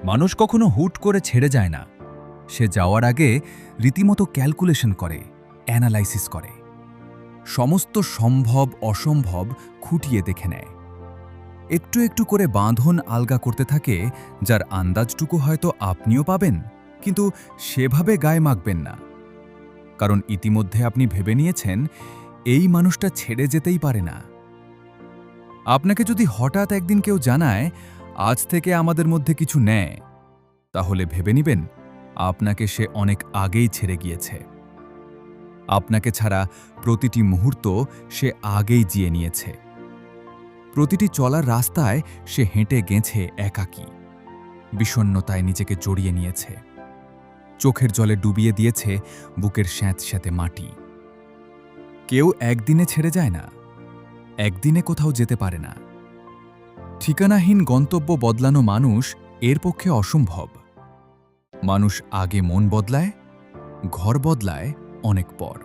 মানুষ কখনো হুট করে ছেড়ে যায় না। সে যাওয়ার আগে রীতিমতো ক্যালকুলেশন করে, অ্যানালাইসিস করে, সমস্ত সম্ভব অসম্ভব খুঁটিয়ে দেখে নেয়। একটু একটু করে বাঁধন আলগা করতে থাকে, যার আন্দাজটুকু হয়তো আপনিও পাবেন, কিন্তু সেভাবে গায়ে মাখবেন না। কারণ ইতিমধ্যে আপনি ভেবে নিয়েছেন এই মানুষটা ছেড়ে যেতেই পারে না। আপনাকে যদি হঠাৎ একদিন কেউ জানায় আজ থেকে আমাদের মধ্যে কিছু নেই, তাহলে ভেবে নিবেন আপনাকে সে অনেক আগেই ছেড়ে গিয়েছে। আপনাকে ছাড়া প্রতিটি মুহূর্ত সে আগেই জিয়ে নিয়েছে। প্রতিটি চলার রাস্তায় সে হেঁটে গেছে একাকী, বিষণ্ণতায় নিজেকে জড়িয়ে নিয়েছে, চোখের জলে ডুবিয়ে দিয়েছে বুকের স্যাঁতস্যাঁতে মাটি। কেউ একদিনে ছেড়ে যায় না, একদিনে কোথাও যেতে পারে না। ঠিকানাহীন গন্তব্য বদলানো মানুষ এর পক্ষে অসম্ভব। মানুষ আগে মন বদলায়, ঘর বদলায় অনেক পর।